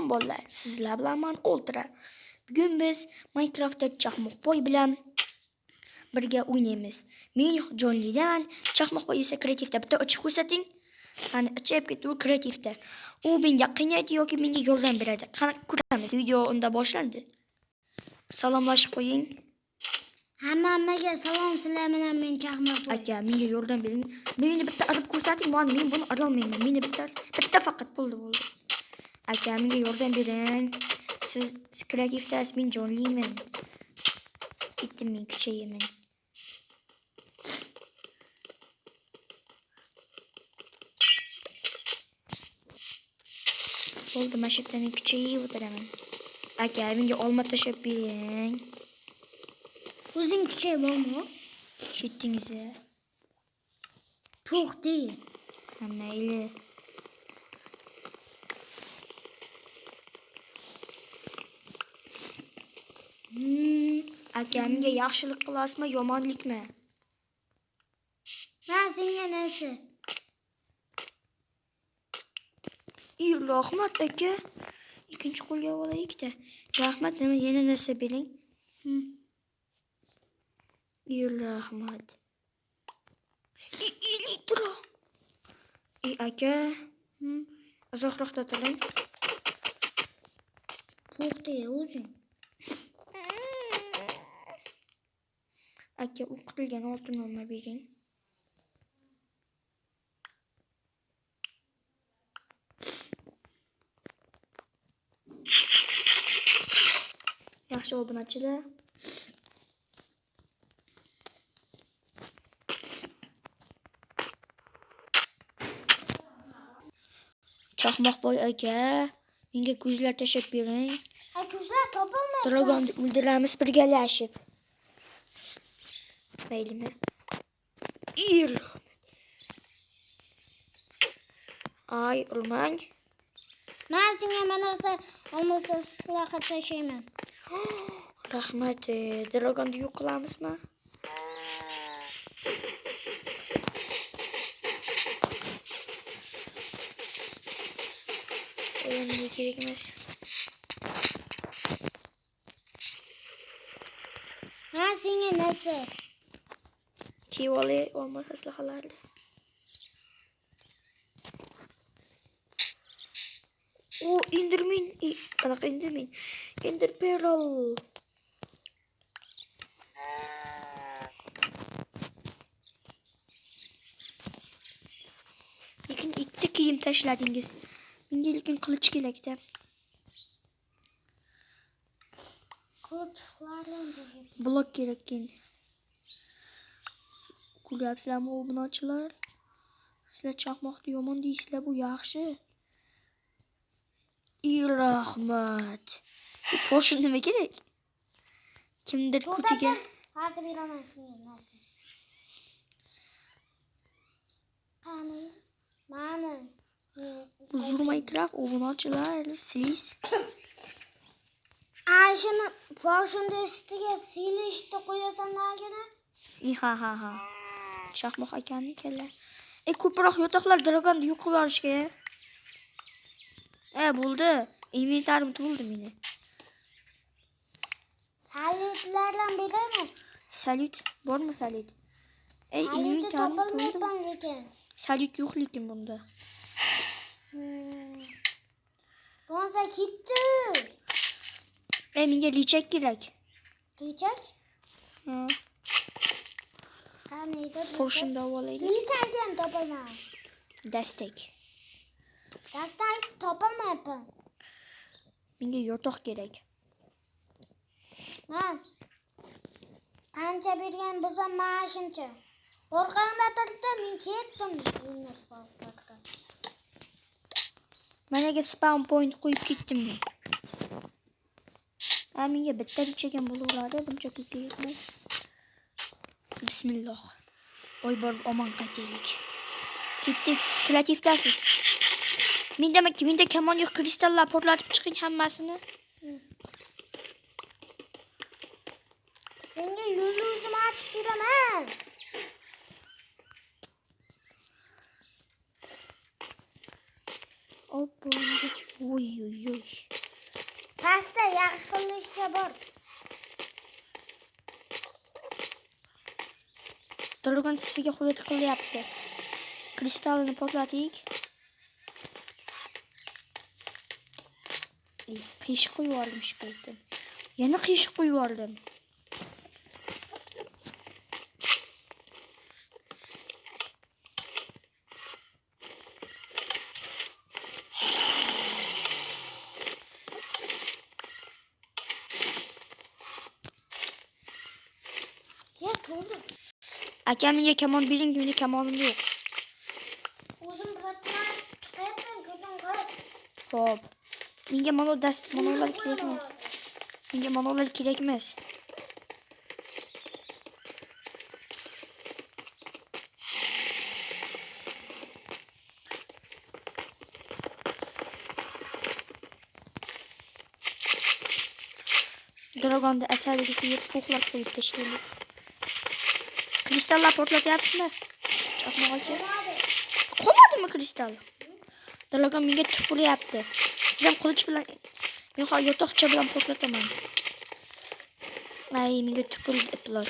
Salom bolalar, sizlar bilan men Ultra. Bugun biz Minecraftda Chaqmoqboy bilan birga o'ynaymiz. Men jonlidan, Chaqmoqboy esa kreativda. Bitta ochib ko'rsating. Qani ochib ketdi u kreativda. U menga qiynaydi yoki menga yordam beradi. Qani ko'ramiz. Video unda boshlandi. Salomlashib qo'ying. Hammaga salom sizlar men Chaqmoqboy. Aka, menga yordam bering. Meni bitta arib ko'rsating, men buni arolmayman. Meni bitta faqat bo'ldi. Aka, menga yordam bering. Siz kreativdasiz, men jonliman. Ketdim, men kuchayaman. Bo'ldi, mana shu yerda men kuchayib o'tiraman. Aka, menga olma tashlab bering. O'zing kuchayib olma. Ketdingiz. To'xti. Mayli. Aka, menga yaxshilik qilasizmi, yomonlikmi? Men senga narsa. Rahmat aka. Ikkinchi qo'lga olaylik-da. Rahmat, nima yana narsa bering. Rahmat. Elektro. Aka. Uzoqroqda turing. To'xti o'zing. Aka, o'qitilgan oltin olma bering. Yaxshi obunachilar. Chaqmoqboy aka, menga ko'zlar tashlab bering. Ko'zlar topilmaydi. Dragonni o'ldiramiz birgalashib. Maylimi? Ay, urmang. Men senga manaqsa olmasa sizlarga tashlayman. Rahmat, dragonni yo'q qilamizmi? Menga kerak emas. Men senga narsa. Kivoli olmasa aslahalarni. O Enderman, qanaqa Enderman? Ender Pearl. Lekin ikkita kiyim tashladingiz. Menga lekin qilich kerak-da. Blok kerak ekan. Kulyapsizlarmi obunachilar? Sizlar chaqmoqni yomon deysizlar, bu yaxshi. Rahmat. Porsche nima kerak? Kimdir kutiga. Hozir beraman senga narsa. Qani? Mana. Huzur Minecraft obunachilar, siz. Shuni Porsche'ning ustiga silishni qo'yasan nagina? Ha. Chaqmoq akani kellar. Ko'proq yotoqlar dragonni yo'q qilib olishga. Bo'ldi. Inventarim to'ldi meni. Salitlardan beraymi? Salit bormi salit? Inventarim topilmayapti lekin. Salit yo'q lekin bunda. Bo'lsa ketdi. Menga lichak kerak. Lichak? Qaniydi? Porshinda olaylik. Lichak ham topilmadi. Dastak topilmayapti. Menga yotoq kerak. Qancha bergan bo'lsam mana shuncha. Orqangda turibdi, men ketdim. Managa spawn point qo'yib ketdim men. Menga bitta lichak ham bo'laveradi, buncha ko'p kerak emas. Bismillah. Voy borib omon qaytaylik. Ketdik, kreativdasiz. Menda kamon yo'q, kristallar portlatib chiqing hammasini. Senga yo'lni o'zim ochib beraman. Hop. Oy oy oy. Pastda yaxshilashcha bor. Dragon sizga hujjat qilyapti. Kristalni portlatik. Qiyshiq qo'yib yubordim shu paytda. Yana qiyshiq qo'yib yubordim. Ya to'g'ri. Akamga kamon bering, meni kamonim yo'q. O'zim bilan chiqayapman, ko'zim g'oz. Hop. Menga manolar kerak emas. Menga manolar kerak emas. Dragonda asabiga tegib puxlar qo'yib tashlaymiz. Kristallar portlatyapsizmi? Chaqmoq aka. Qolmadimi kristal? Dragon menga tupuryapti. Siz ham qilich bilan, men hozir yotoqcha bilan portlataman. Ay, menga tupurdi iplar.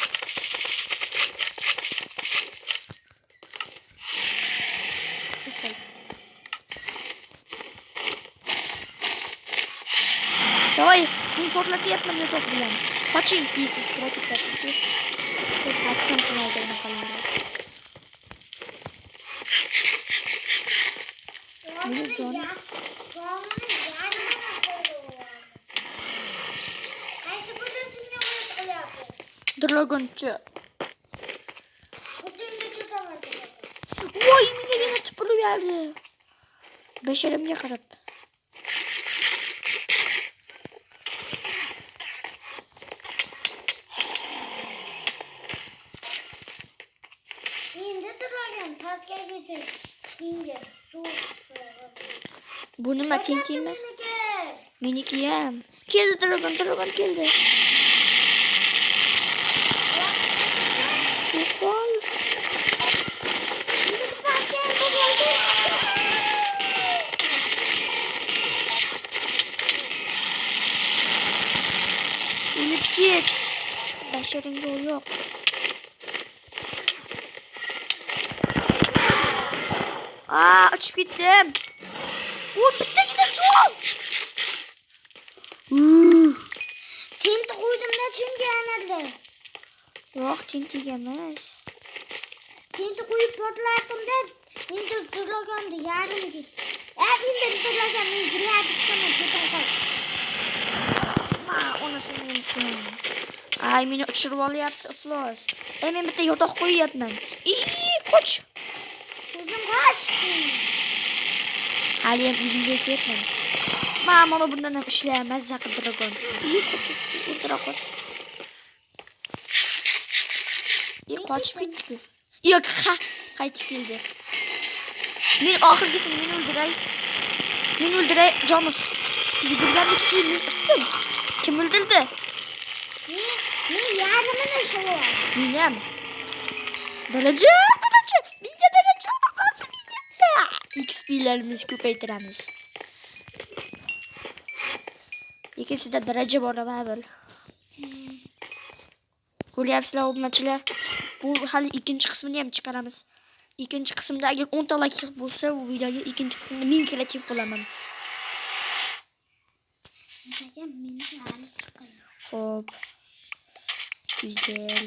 Davay, men portlatyapman yotoq bilan. Qoching, siz kiratasiz. Çok hastam qilmaydi bunaqalarni. Dragonchi. Voy, menga yana tupurib berdi. Basharamga qarab. Bu nima tentimi? Meniki ham. Keldi dragon keldi. Qo'l. O'lib ket. Basharingga yo'q. Açıp gittim. Bittagina çoğal. Tinti qo'ydim da chunga anardi. Yo'q, tinti emas. Tinti qo'yib portlatdim-da, endi turlagandi yarimi ketdi. Endi turlagan men giryapman, ketim qol. Onasini yemsin. Ay, meni uchirib olyapti iflos. Men bitta yotoq qo'yyapman. Qoch. O'zim qochdim. Hali ham o'zimga ketyapman. Mana bundan ham ishlayapman, zaqi dragon. O'tira qoch. Qochib ketdi-ku. Yo'q, qaytib keldi. Men oxirgisini men o'ldiray, jonim. Yugurganlik etdim. Kim o'ldirdi? Men yarmini shu. Men ham. Daraja. Menga daraja olmasin. XP'larimiz ko'paytiramiz. Lekin sizda daraja bor baribir. Ko'ryapsizlar obunachilar. Bu hali ikkinchi qismini ham chiqaramiz. Ikkinchi qismda agar 10 ta like bo'lsa, bu videoga ikkinchi qismda men kreativ bo'laman. Hop. Güzel.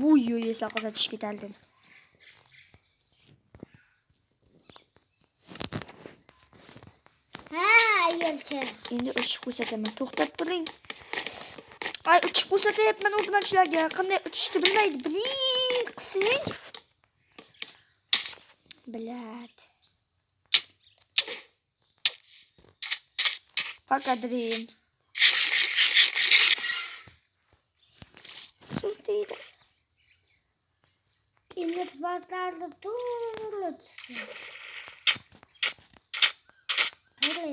Bu yo'yu esa qozatishga ketaldim. Ayolcha. Endi uchib ko'rsataman. To'xtab turing. Ay, uchib ko'rsatyapman obunachilarga. Qanday uchishni bilmaydi. Biling, qising. Biladi. Pakadrim. Sutiydi. Endi batlarni to'g'ri tutsin. Hadi,